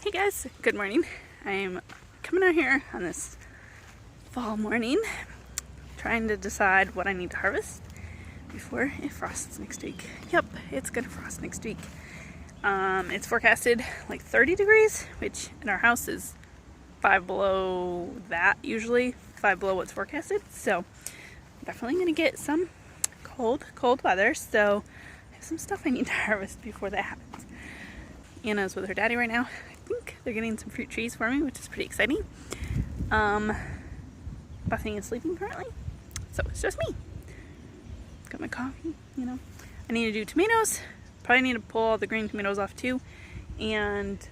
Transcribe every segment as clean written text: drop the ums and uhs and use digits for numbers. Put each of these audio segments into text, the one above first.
Hey guys, good morning. I'm coming out here on this fall morning trying to decide what I need to harvest before it frosts next week. Yep, it's gonna frost next week. It's forecasted like 30 degrees, which in our house is 5 below that usually, 5 below what's forecasted. So definitely gonna get some cold weather. So I have some stuff I need to harvest before that happens. Anna's with her daddy right now. I think they're getting some fruit trees for me, which is pretty exciting. Buffy is sleeping currently, so it's just me. Got my coffee, you know. I need to do tomatoes. Probably need to pull all the green tomatoes off too. And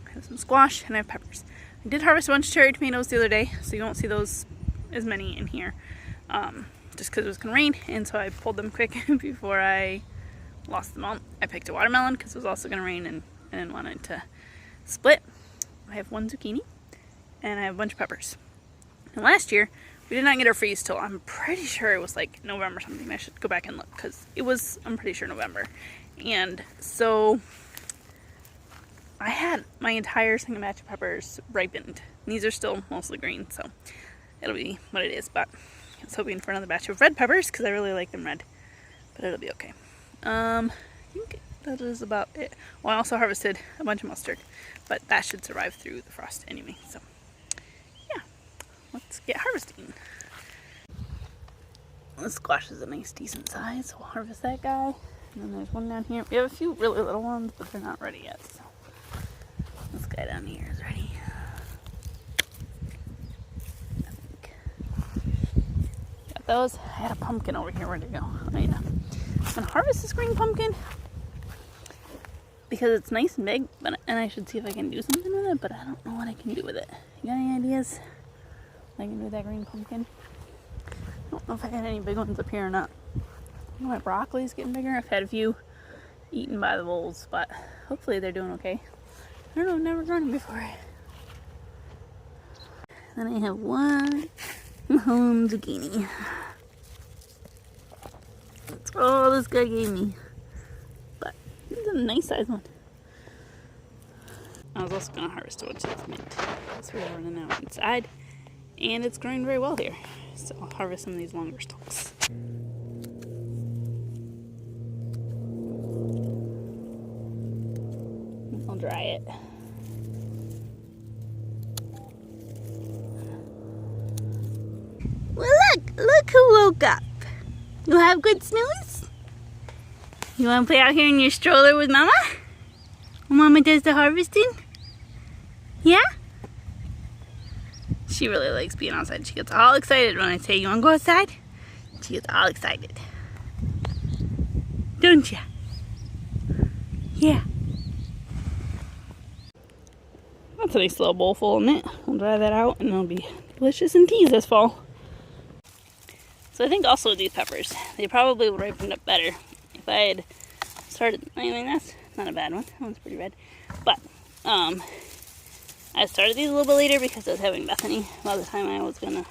I have some squash and I have peppers. I did harvest a bunch of cherry tomatoes the other day, so you won't see those as many in here. Just because it was gonna rain, and so I pulled them quick before I lost them all. I picked a watermelon because it was also gonna rain and I didn't want it to split. I have one zucchini and I have a bunch of peppers. And last year we did not get our freeze till I'm pretty sure it was like November or something. I should go back and look because it was, I'm pretty sure, November. And so I had my entire single batch of peppers ripened. And these are still mostly green, so it'll be what it is. But I was hoping for another batch of red peppers because I really like them red, but it'll be okay. I think that is about it. Well, I also harvested a bunch of mustard, but that should survive through the frost anyway. So yeah, let's get harvesting. This squash is a nice decent size, so we'll harvest that guy. And then there's one down here. We have a few really little ones, but they're not ready yet. So this guy down here is ready. I think. Got those. I had a pumpkin over here ready to go. Oh yeah. I'm gonna harvest this green pumpkin because it's nice and big, and I should see if I can do something with it, but I don't know what I can do with it. You got any ideas what I can do with that green pumpkin? I don't know if I got any big ones up here or not. I know my broccoli's getting bigger. I've had a few eaten by the voles, but hopefully they're doing okay. I don't know, I've never grown them before. Then I have one home zucchini. That's all this guy gave me. But this is a nice size one. I was also going to harvest a bunch of mint. That's what we're running out inside. And it's growing very well here. So I'll harvest some of these longer stalks. I'll dry it. Well, look who woke up. You have good snooze? You want to play out here in your stroller with Mama? Mama does the harvesting? Yeah? She really likes being outside. She gets all excited when I say, you want to go outside? She gets all excited. Don't ya? Yeah. That's a nice little bowl full, isn't it? We'll dry that out and it'll be delicious in teas this fall. So I think also with these peppers, they probably would ripen up better if I had started. I mean, that's not a bad one. That one's pretty red. But I started these a little bit later because I was having Bethany by the time I was gonna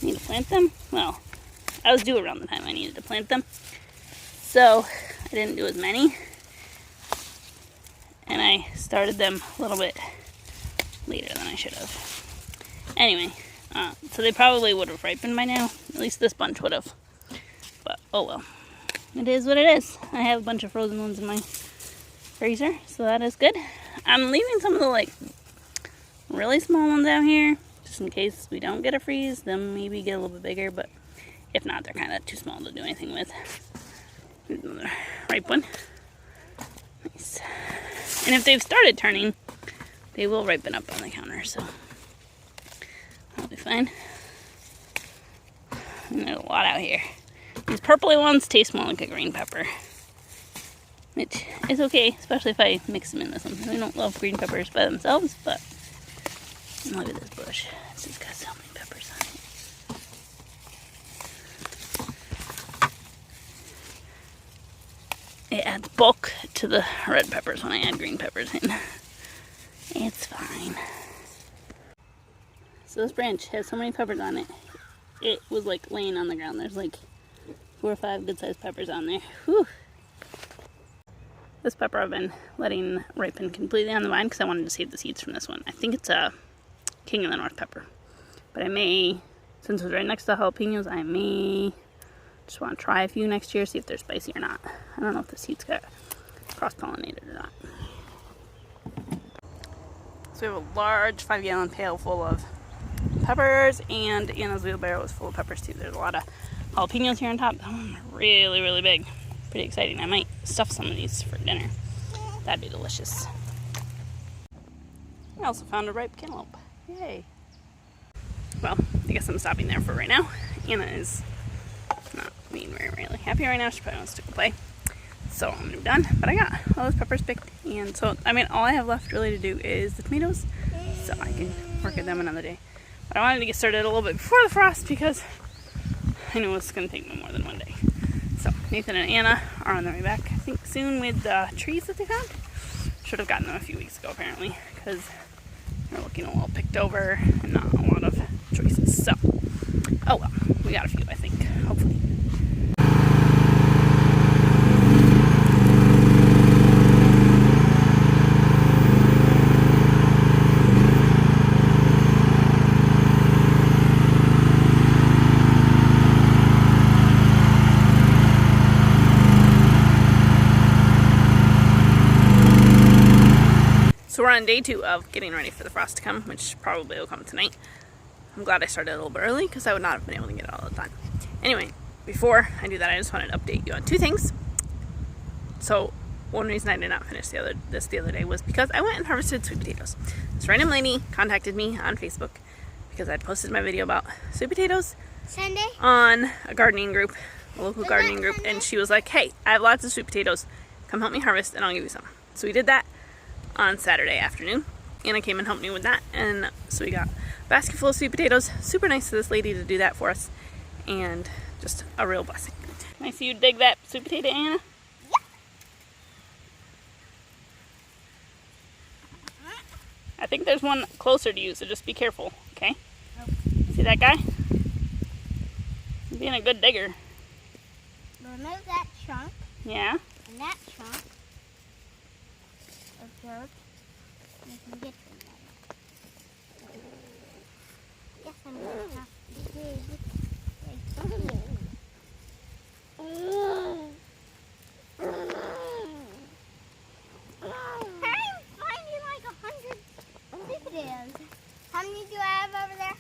need to plant them. Well, I was due around the time I needed to plant them, so I didn't do as many, and I started them a little bit later than I should have. Anyway. So they probably would have ripened by now. At least this bunch would have. But, oh well. It is what it is. I have a bunch of frozen ones in my freezer, so that is good. I'm leaving some of the, like, really small ones out here, just in case we don't get a freeze. Then maybe get a little bit bigger, but if not, they're kind of too small to do anything with. Here's another ripe one. Nice. And if they've started turning, they will ripen up on the counter, so that'll be fine. And there's a lot out here. These purpley ones taste more like a green pepper, which is okay, especially if I mix them into something. I don't love green peppers by themselves, but look at this bush. It's just got so many peppers on it. It adds bulk to the red peppers when I add green peppers in. It's fine. So this branch has so many peppers on it. It was like laying on the ground. There's like 4 or 5 good-sized peppers on there. Whew. This pepper I've been letting ripen completely on the vine because I wanted to save the seeds from this one. I think it's a King of the North pepper. But I may, since it's right next to the jalapenos, I may just want to try a few next year, see if they're spicy or not. I don't know if the seeds got cross-pollinated or not. So we have a large 5-gallon pail full of peppers, and Anna's wheelbarrow is full of peppers too. There's a lot of jalapenos here on top. Really, really big. Pretty exciting. I might stuff some of these for dinner. That'd be delicious. I also found a ripe cantaloupe. Yay. Well, I guess I'm stopping there for right now. Anna is not being very really happy right now. She probably wants to go play. So I'm done. But I got all those peppers picked. And so, I mean, all I have left really to do is the tomatoes. So I can work at them another day. But I wanted to get started a little bit before the frost because I knew it was going to take me more than one day. So Nathan and Anna are on their way back, I think soon, with the trees that they found. Should have gotten them a few weeks ago apparently because they're looking a little picked over and not a lot of choices. So, oh well, we got a few I think, hopefully. So we're on day 2 of getting ready for the frost to come, which probably will come tonight. I'm glad I started a little bit early because I would not have been able to get it all done. Anyway, before I do that, I just wanted to update you on 2 things. So one reason I did not finish this the other day was because I went and harvested sweet potatoes. This random lady contacted me on Facebook because I'd posted my video about sweet potatoes Sunday on a gardening group, a local gardening group, and she was like, hey, I have lots of sweet potatoes. Come help me harvest and I'll give you some. So we did that on Saturday afternoon. Anna came and helped me with that, and so we got a basket full of sweet potatoes. Super nice of this lady to do that for us, and just a real blessing. Can I see you dig that sweet potato, Anna? Yeah. I think there's one closer to you, so just be careful, okay? See that guy? He's being a good digger. Remove that chunk Yeah? and that chunk of dirt. You can get them there. Yes, I'm going to have to dig. I'm finding like 100 sweet potatoes. How many do I have over there?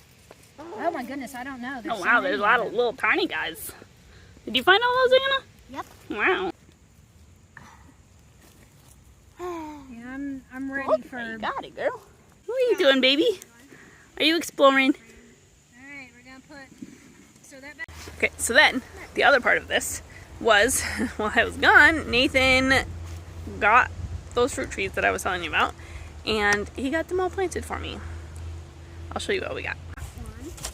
Oh my goodness, I don't know. Oh wow, there's a lot of little tiny guys. Did you find all those, Anna? Yep. Wow. Yeah, I'm ready Look, for. you got it, girl. What are you doing, baby? Are you exploring? Alright, we're gonna put. So that back. Okay, so then the other part of this was while I was gone, Nathan got those fruit trees that I was telling you about, and he got them all planted for me. I'll show you what we got.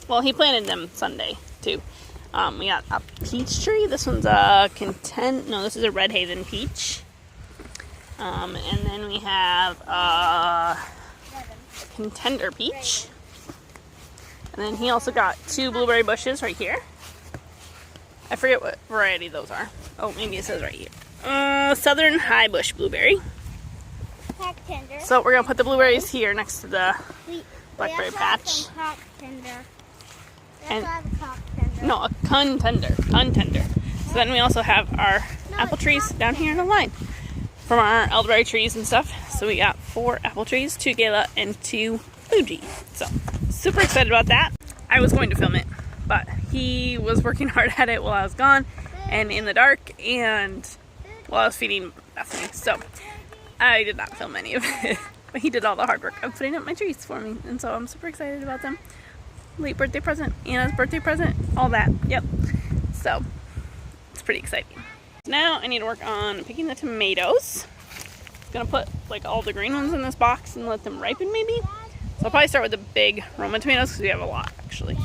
Well, he planted them Sunday too. We got a peach tree. This one's a this is a Red Haven peach. And then we have a Contender peach. And then he also got 2 blueberry bushes right here. I forget what variety those are. Oh, maybe it says right here. Southern High Bush blueberry. Contender. So we're gonna put the blueberries here next to the blackberry patch. And No, a contender. So then we also have our apple trees down here in a line from our elderberry trees and stuff. So we got 4 apple trees, 2 Gala, and 2 Fuji. So super excited about that. I was going to film it, but he was working hard at it while I was gone and in the dark and while I was feeding Bethany. So I did not film any of it, but he did all the hard work of putting up my trees for me. And so I'm super excited about them. Late birthday present, Anna's birthday present, all that. Yep. So it's pretty exciting. Now I need to work on picking the tomatoes. I'm gonna put like all the green ones in this box and let them ripen maybe. So I'll probably start with the big Roma tomatoes because we have a lot actually.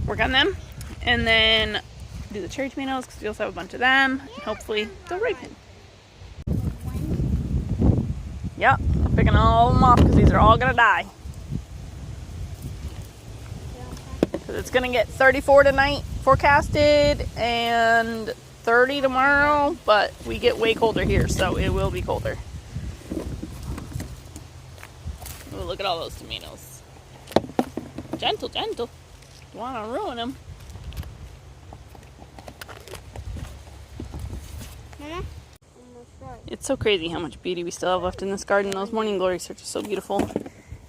Work on them and then do the cherry tomatoes because we also have a bunch of them and hopefully they'll ripen. Yep, I'm picking all of them off because these are all gonna die. Because it's gonna get 34 tonight forecasted and 30 tomorrow, but we get way colder here, so it will be colder. Oh, look at all those tomatoes. Gentle, gentle. Don't want to ruin them. Mama? It's so crazy how much beauty we still have left in this garden. Those morning glories are just so beautiful.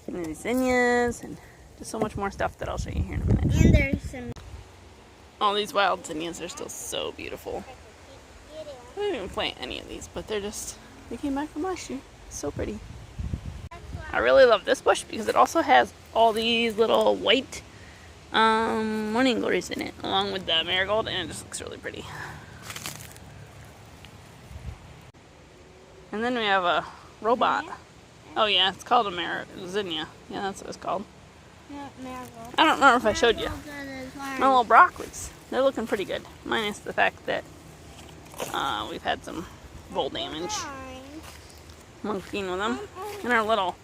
And the zinnias and just so much more stuff that I'll show you here in a minute. And there's some. All these wild zinnias are still so beautiful. I didn't even plant any of these, but they came back from last year. It's so pretty. I really love this bush because it also has all these little white morning glories in it, along with the marigold, and it just looks really pretty. And then we have a robot. Oh yeah, it's called a zinnia. Yeah, that's what it's called. Marigold. I don't remember if I showed you. My little broccolis. They're looking pretty good, minus the fact that we've had some vole damage monkeying with them. And our little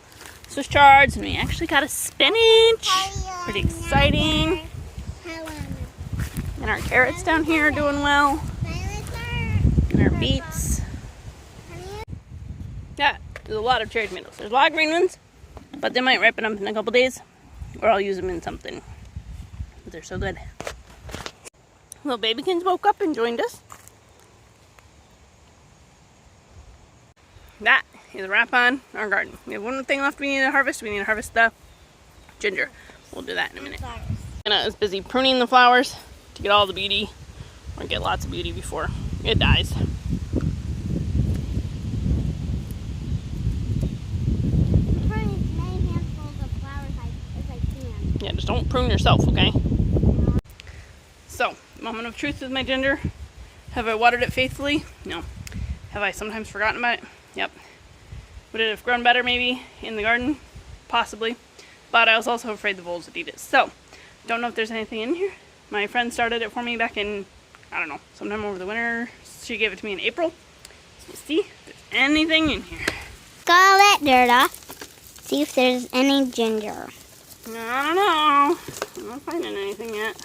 Swiss chards, and we actually got a spinach. Pretty exciting. And our carrots down here are doing well. And our beets. Yeah, there's a lot of cherry tomatoes. There's a lot of green ones, but they might ripen up in a couple days, or I'll use them in something. But they're so good. Little babykins woke up and joined us. That is a wrap on our garden. We have one thing left we need to harvest. We need to harvest the ginger. We'll do that in a minute. Anna is busy pruning the flowers to get all the beauty, or get lots of beauty before it dies. Yeah, just don't prune yourself, okay? So, moment of truth with my ginger. Have I watered it faithfully? No. Have I sometimes forgotten about it? Yep. Would it have grown better maybe in the garden? Possibly. But I was also afraid the voles would eat it. So, don't know if there's anything in here. My friend started it for me back in, I don't know, sometime over the winter. She gave it to me in April. So we'll see if there's anything in here. Got all that dirt off. See if there's any ginger. I don't know. I'm not finding anything yet.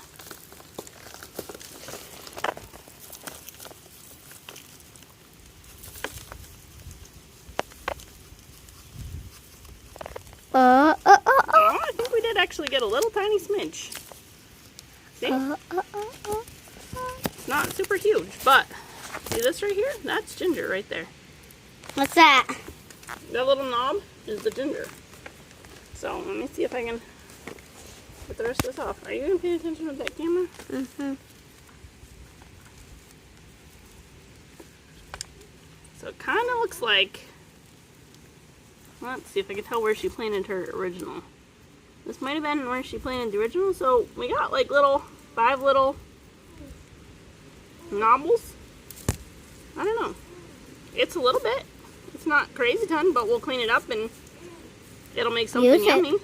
Oh, I think we did actually get a little tiny smidge. See? It's not super huge, but see this right here? That's ginger right there. What's that? That little knob is the ginger. So let me see if I can get the rest of this off. Are you going to pay attention with that camera? Mm-hmm. So it kind of looks like, let's see if I can tell where she planted her original. This might have been where she planted the original. So we got like 5 little knobbles. I don't know. It's a little bit. It's not crazy ton, but we'll clean it up and it'll make something yummy.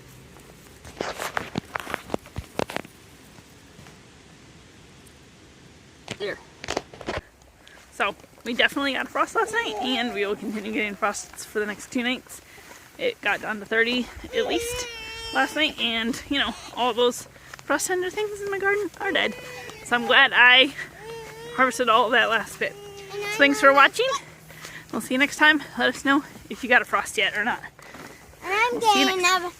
There. So, we definitely got frost last night, and we will continue getting frosts for the next 2 nights. It got down to 30 at least last night, and, you know, all those frost tender things in my garden are dead. So I'm glad I harvested all of that last bit. So thanks for watching. We'll see you next time. Let us know if you got a frost yet or not. And I'm getting another.